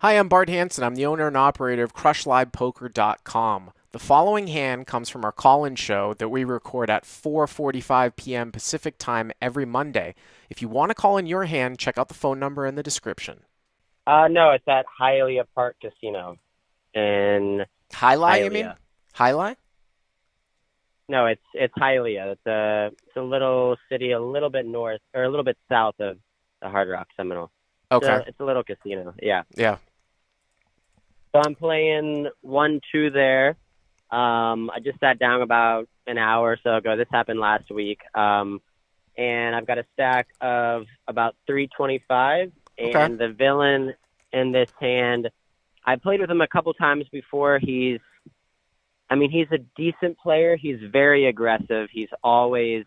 Hi, I'm Bart Hanson. I'm the owner and operator of CrushLivePoker.com. The following hand comes from our call-in show that we record at 4:45 p.m. Pacific Time every Monday. If you want to call in your hand, check out the phone number in the description. No, it's at Hialeah Park Casino in Highlight, you mean? Hialeah. Highlight? No, it's Hialeah. It's a little city, a little bit north or a little bit south of the Hard Rock Seminole. Okay. It's a little casino. Yeah. Yeah. So I'm playing 1-2 there. I just sat down about an hour or so ago. This happened last week. And I've got a stack of about 325. Okay. And the villain in this hand, I played with him a couple times before. He's a decent player. He's very aggressive. He's always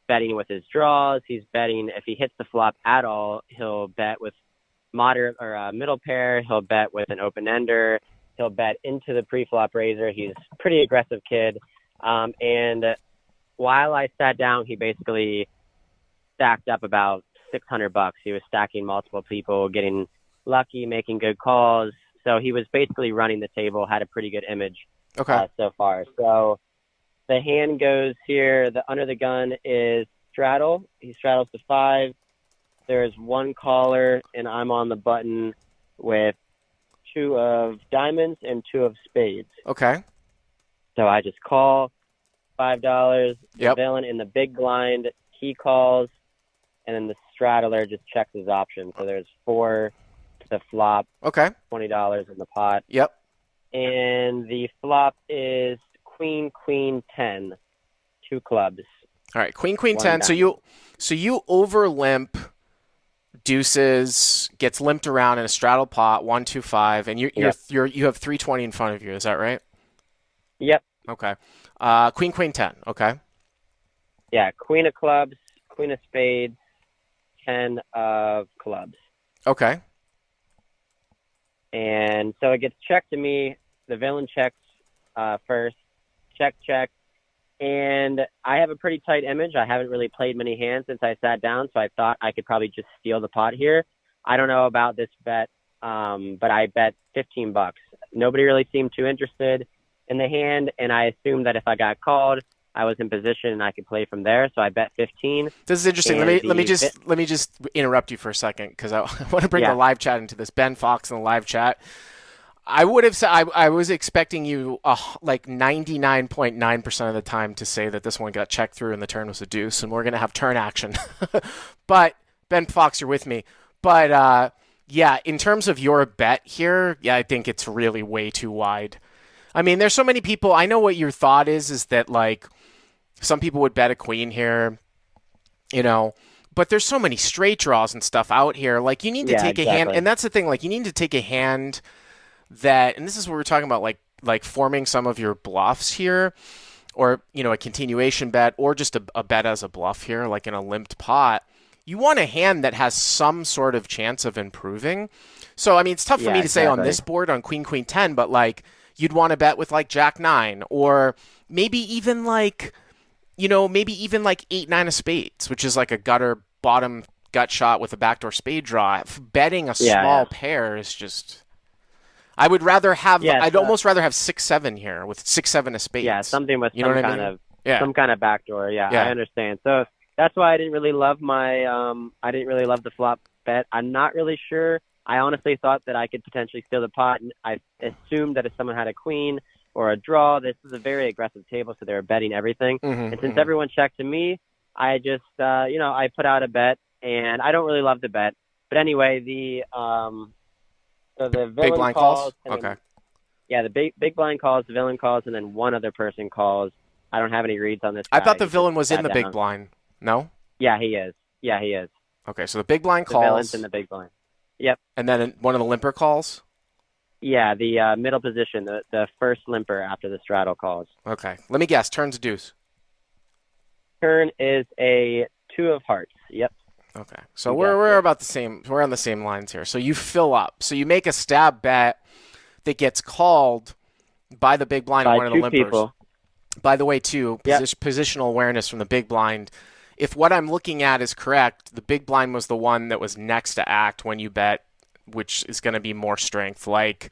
betting with his draws. He's betting if he hits the flop at all, he'll bet with moderate or middle pair. He'll bet with an open ender. He'll bet into the pre-flop raiser. He's a pretty aggressive kid. And while I sat down, he basically stacked up about $600. He was stacking multiple people, getting lucky, making good calls. So he was basically running the table, had a pretty good image so far. So the hand goes here. The under the gun is straddle. He straddles to 5. There's one caller, and I'm on the button with 2 of diamonds and 2 of spades. Okay. So I just call $5. Yep. The villain in the big blind, he calls, and then the straddler just checks his option. So there's 4 to the flop. Okay. $20 in the pot. Yep. And the flop is queen, queen, 10. 2 clubs. All right. Queen, queen, 10. One So you over limp deuces, gets limped around in a straddle pot, 1, 2, 5, and you have 320 in front of you. Is that right? Yep. Okay. Queen, queen, 10. Okay. Yeah, queen of clubs, queen of spades, 10 of clubs. Okay. And so it gets checked to me. The villain checks first. Check, check. And I have a pretty tight image. I haven't really played many hands since I sat down, so I thought I could probably just steal the pot here. I don't know about this bet, but I bet $15. Nobody really seemed too interested in the hand, and I assumed that if I got called, I was in position and I could play from there. So I bet 15. This is interesting. Let me just interrupt you for a second because I want to bring the live chat into this. Ben Fox in the live chat. I would have said I was expecting you like 99.9% of the time to say that this one got checked through and the turn was a deuce and we're gonna have turn action. But Ben Fox, you're with me. But yeah, in terms of your bet here, yeah, I think it's really way too wide. I mean, there's so many people. I know what your thought is that like some people would bet a queen here, you know, but there's so many straight draws and stuff out here. Like you need to take a hand, and that's the thing. Like you need to take a hand that, and this is what we're talking about, like forming some of your bluffs here, or a continuation bet, or just a bet as a bluff here, like in a limped pot. You want a hand that has some sort of chance of improving. So I mean, it's tough for me to say on this board on queen queen 10, but like you'd want to bet with like jack 9, or maybe even like 8, 9 of spades, which is like a gutter bottom gut shot with a backdoor spade draw. Betting a small pair is just. I would rather have. I'd almost rather have 6, 7 here with 6, 7 of spades. Yeah, something with some kind of backdoor. Yeah, yeah, I understand. So that's why I didn't really love I didn't really love the flop bet. I'm not really sure. I honestly thought that I could potentially steal the pot, and I assumed that if someone had a queen or a draw, this is a very aggressive table, so they were betting everything. And since everyone checked to me, I just I put out a bet, and I don't really love the bet. But anyway, so the villain big blind calls. Okay. The big blind calls, the villain calls, and then one other person calls. I don't have any reads on this guy. I thought the villain was in the big blind. No? Yeah, he is. Yeah, he is. Okay, so the big blind calls. The villain's in the big blind. Yep. And then one of the limper calls? Yeah, the middle position, the first limper after the straddle calls. Okay. Let me guess. Turn's a deuce. Turn is a 2 of hearts. Yep. Okay, so we're about the same. We're on the same lines here. So you fill up. So you make a stab bet that gets called by the big blind, one of the limpers. People. By the way, too, positional awareness from the big blind. If what I'm looking at is correct, the big blind was the one that was next to act when you bet which is going to be more strength. Like,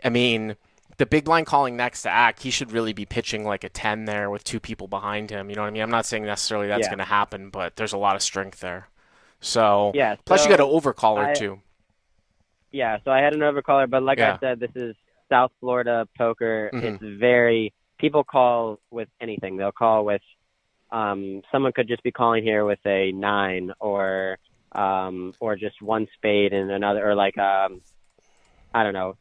I mean, the big blind calling next to act, he should really be pitching like a 10 there with two people behind him. You know what I mean? I'm not saying necessarily that's Yeah. going to happen, but there's a lot of strength there. So, Yeah. plus you got an So overcaller I too. yeah. So I had an overcaller, but like I Yeah. said, this is South Florida poker. Hmm. It's very people call with anything. They'll call with someone could just be calling here with a 9 or just one spade and another, or like I don't know,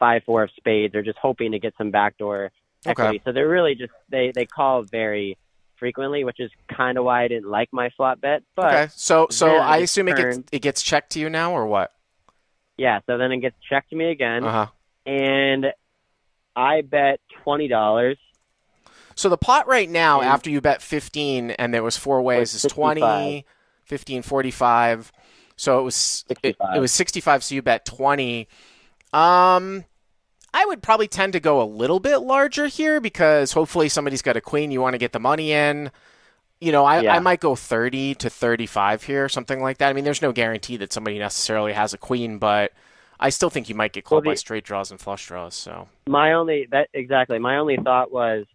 5-4 of spades, or just hoping to get some backdoor equity. Okay. So they're really just they call very frequently, which is kind of why I didn't like my flop bet. But Okay. So then I I just assume turned, it gets checked to you now or what? yeah. So then it gets checked to me again, Uh-huh. and I bet $20. So the pot right now, And after you bet 15 and there was four was ways, is 65, 20, 15, 45. So it 65. was 65, so you bet 20. Um, I would probably tend to go a little bit larger here because hopefully somebody's got a queen. You want to get the money in. I Yeah. might go 30 to 35 here, something like that. I mean, there's no guarantee that somebody necessarily has a queen, but I still think you might get Well, called by straight draws and flush draws. So my only thought was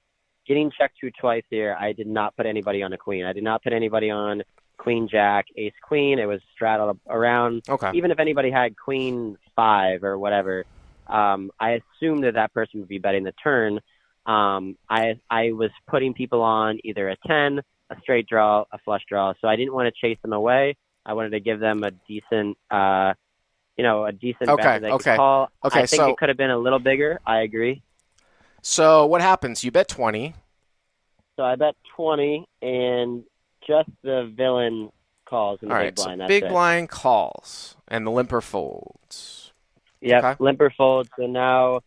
getting checked to twice here. I did not put anybody on a queen. I did not put anybody on queen jack, ace queen. It was straddled around. okay, Even if anybody had queen 5 or whatever, I assumed that person would be betting the turn. I was putting people on either a 10, a straight draw, a flush draw. So I didn't want to chase them away. I wanted to give them a decent, a decent bet that they could call. Okay. I think it could have been a little bigger. I agree. So what happens? You bet 20. So I bet 20, and just the villain calls in the All big right, blind. so That's big it. blind calls and the limper folds. Yep, Okay. limper folds. So now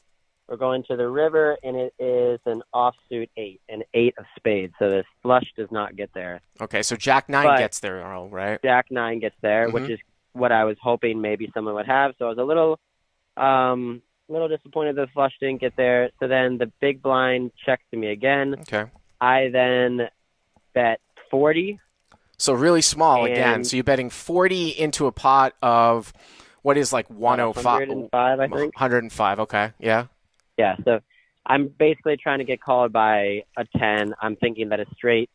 we're going to the river, and it is an offsuit 8, an 8 of spades. So this flush does not get there. Okay, so Jack 9 But gets there, Earl, right? Jack 9 gets there, Mhm. which is what I was hoping maybe someone would have. So I was a little disappointed the flush didn't get there. So then the big blind checks to me again. Okay. I then bet 40. So really small again. And So you're betting 40 into a pot of what is like 105. 105, I think. 105, okay. Yeah. Yeah, so I'm basically trying to get called by a 10. I'm thinking that a straight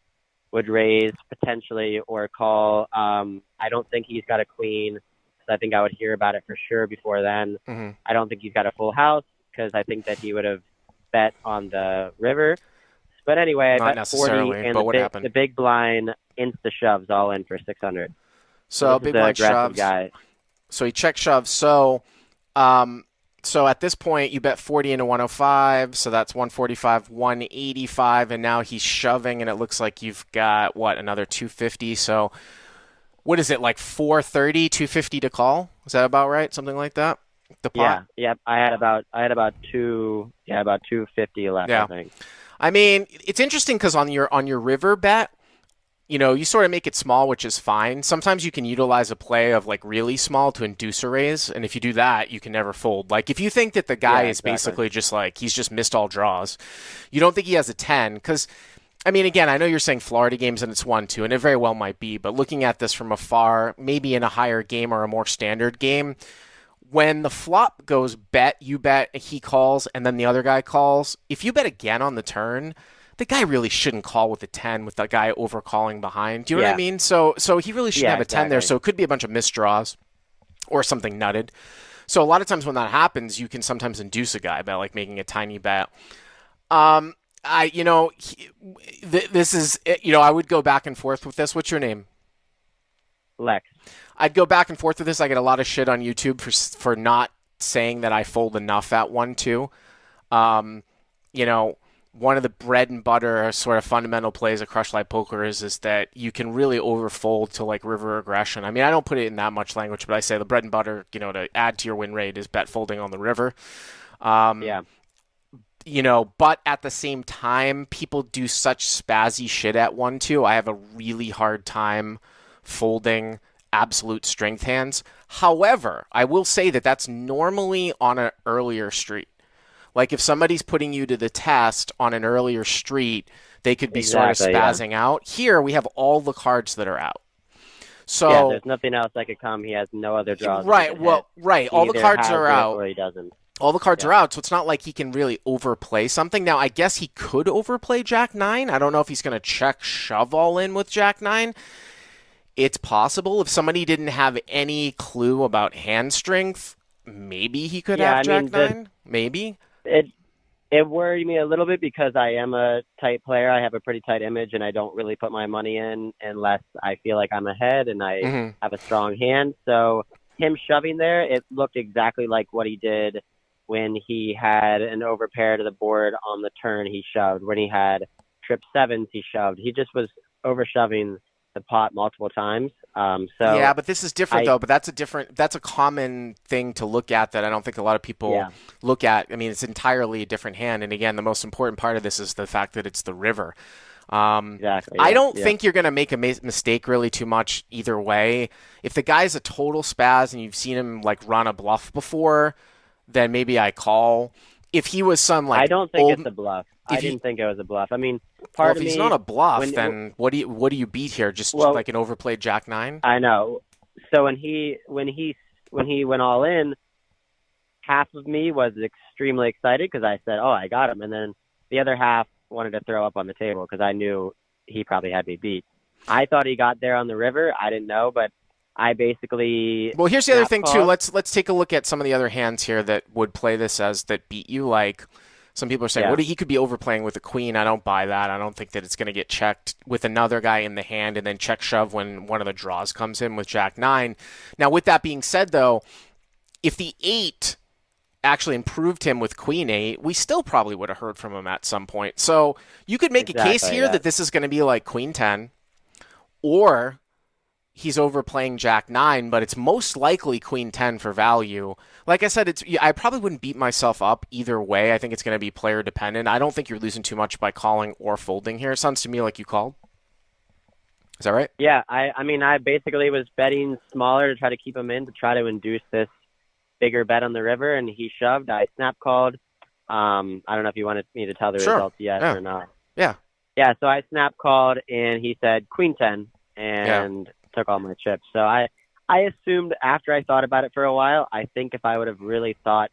would raise potentially or call. I don't think he's got a queen, so I think I would hear about it for sure before then. Hmm. I don't think he's got a full house because I think that he would have bet on the river. But anyway, I Not bet necessarily, 40, and but what happened? the big blind insta shoves all in for 600. So This is big the blind aggressive shoves. guy. So he check shoves. So at this point you bet 40 into 105, so that's 145, 185, and now he's shoving, and it looks like you've got another 250. So what is it, like 430, 250 to call? Is that about right? Something like that? The pot? Yeah. I had about about 250 left, Yeah. I think. I mean, it's interesting because on your river bet, you sort of make it small, which is fine. Sometimes you can utilize a play of like really small to induce a raise, and if you do that, you can never fold. Like if you think that the guy Yeah, is exactly. basically just like he's just missed all draws, you don't think he has a 10 because. I mean, again, I know you're saying Florida games and it's 1-2, and it very well might be, but looking at this from afar, maybe in a higher game or a more standard game, when the flop goes bet, you bet, he calls, and then the other guy calls, if you bet again on the turn, the guy really shouldn't call with a 10 with that guy overcalling behind. Do you know what I mean? So he really shouldn't have a 10 there, exactly. so it could be a bunch of missed draws or something nutted. So a lot of times when that happens, you can sometimes induce a guy by like making a tiny bet. This is, I would go back and forth with this. What's your name? Lex. I'd go back and forth with this. I get a lot of shit on YouTube for not saying that I fold enough at 1-2. One of the bread and butter sort of fundamental plays of Crush Live Poker is that you can really overfold to like river aggression. I mean, I don't put it in that much language, but I say the bread and butter, to add to your win rate is bet folding on the river. Yeah. But at the same time, people do such spazzy shit at 1-2. I have a really hard time folding absolute strength hands. However, I will say that that's normally on an earlier street. Like if somebody's putting you to the test on an earlier street, they could be sort of spazzing out. Here we have all the cards that are out. Yeah, So there's nothing else that could come. He has no other draws that he right, could hit. well, right, He all the either cards has are it out. or he doesn't. All the cards Yeah. are out, so it's not like he can really overplay something. Now, I guess he could overplay Jack 9. I don't know if he's going to check shove all in with Jack 9. It's possible. If somebody didn't have any clue about hand strength, maybe he could Yeah, have I Jack mean, 9. Maybe. it it worried me a little bit because I am a tight player. I have a pretty tight image, and I don't really put my money in unless I feel like I'm ahead and I Hmm. have a strong hand. So him shoving there, it looked exactly like what he did when he had an overpair to the board on the turn. He shoved. When he had trip sevens, he shoved. He just was over shoving the pot multiple times. Yeah, So but this is different I though. But that's a common thing to look at that I don't think a lot of people yeah, look at. I mean, it's entirely a different hand. And again, the most important part of this is the fact that it's the river. exactly. I Yeah, don't yeah. think you're going to make a mistake really too much either way. If the guy's a total spaz and you've seen him like run a bluff before, then maybe I call. If he was some I like don't think old, it's a bluff. I if he, didn't think it was a bluff. I mean, well, part if of he's not me a bluff, when then what do you beat here? Just well, like an overplayed Jack 9? I know. So when he went all in, half of me was extremely excited because I said, "Oh, I got him," and then the other half wanted to throw up on the table because I knew he probably had me beat. I thought he got there on the river. I didn't know, but I basically Well, here's the other snap thing too. called. Let's take a look at some of the other hands here that would play this as that beat you. Like some people are saying, Yeah, what he could be overplaying with a queen. I don't buy that. I don't think that it's going to get checked with another guy in the hand and then check shove when one of the draws comes in with Jack 9. Now, with that being said, though, if the 8 actually improved him with Queen 8, we still probably would have heard from him at some point. So you could make a case exactly. here Yeah, that this is going to be like Queen 10 or he's overplaying Jack 9, but it's most likely Queen 10 for value. Like I said, I probably wouldn't beat myself up either way. I think it's going to be player dependent. I don't think you're losing too much by calling or folding here. It sounds to me like you called. Is that right? yeah. I mean, I basically was betting smaller to try to keep him in to try to induce this bigger bet on the river, and he shoved. I snap called. I don't know if you wanted me to tell the Sure. results yet Yeah. or not. Yeah. Yeah, so I snap called, and he said Queen 10 Yeah. and took all my chips. So I assumed after I thought about it for a while, I think if I would have really thought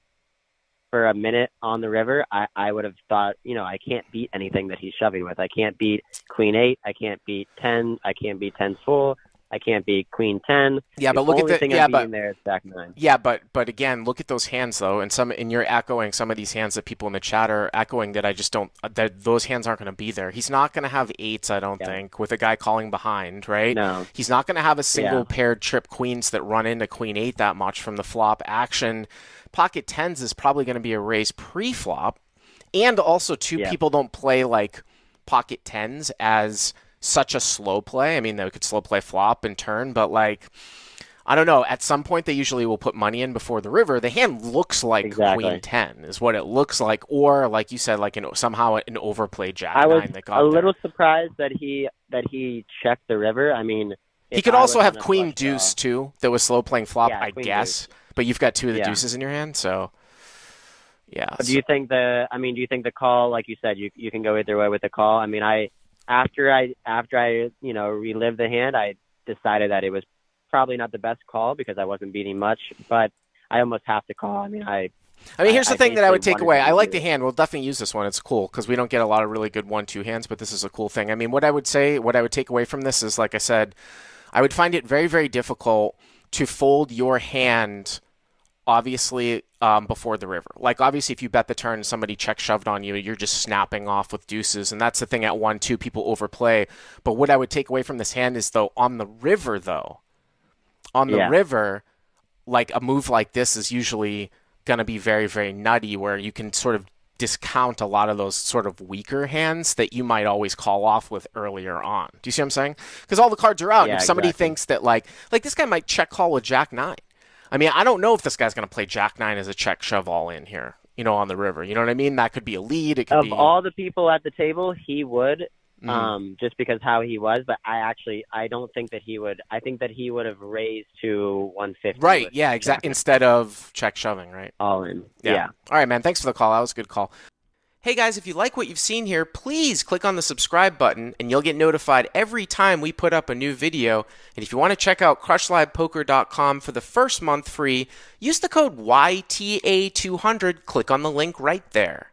for a minute on the river, I would have thought, I can't beat anything that he's shoving with. I can't beat Queen 8. I can't beat 10. I can't beat 10 full. I can't beat Queen 10. Yeah, The but look at only the thing I'm beating there is Jack 9. yeah, but again, look at those hands though, and you're echoing some of these hands that people in the chat are echoing that I just don't that those hands aren't going to be there. He's not going to have 8s, I don't Yeah. think, with a guy calling behind, right? No. He's not going to have a single Yeah. paired trip queens that run into Queen 8 that much from the flop action. Pocket 10s is probably going to be a raise pre-flop, and also too, Yeah. people don't play like pocket 10s as such a slow play. I mean, they could slow play flop and turn, but like I don't know. At some point, they usually will put money in before the river. The hand looks like Exactly. Queen 10 is what it looks like, or like you said, like somehow an overplayed Jack I 9 was that got a there. little surprised that he checked the river. I mean, He if could I also was have on a Queen flush draw- Deuce too, that was slow playing flop, Yeah, I Queen guess. But you've got two of the Yeah. deuces in your hand, so yeah. But do you think the call, like you said, you can go either way with the call? I mean, after I relived the hand, I decided that it was probably not the best call because I wasn't beating much, but I almost have to call. I mean, Here's the thing that I would take basically away. wanted I to like do the it. hand. We'll definitely use this one. It's cool because we don't get a lot of really good 1-2 hands, but this is a cool thing. I mean, what I would take away from this is, like I said, I would find it very, very difficult to fold your hand, obviously, before the river. Like, obviously, if you bet the turn and somebody check shoved on you, you're just snapping off with deuces, and that's the thing at 1-2, people overplay. But what I would take away from this hand is, though, on the river, Yeah. like a move like this is usually going to be very, very nutty where you can sort of discount a lot of those sort of weaker hands that you might always call off with earlier on. Do you see what I'm saying? Because all the cards are out. And Yeah, if somebody exactly. thinks that like this guy might check call with Jack 9. I mean, I don't know if this guy's going to play Jack 9 as a check shove all in here, on the river. You know what I mean? That could be a lead. It could Of be all the people at the table, he would, Mhm. just because how he was. But I don't think that he would. I think that he would have raised to 150. right. with Yeah, Jack exactly. Instead of check shoving, right? all in. Yeah. Yeah. All right, man. Thanks for the call. That was a good call. Hey guys, if you like what you've seen here, please click on the subscribe button and you'll get notified every time we put up a new video. And if you want to check out crushlivepoker.com for the first month free, use the code YTA200. Click on the link right there.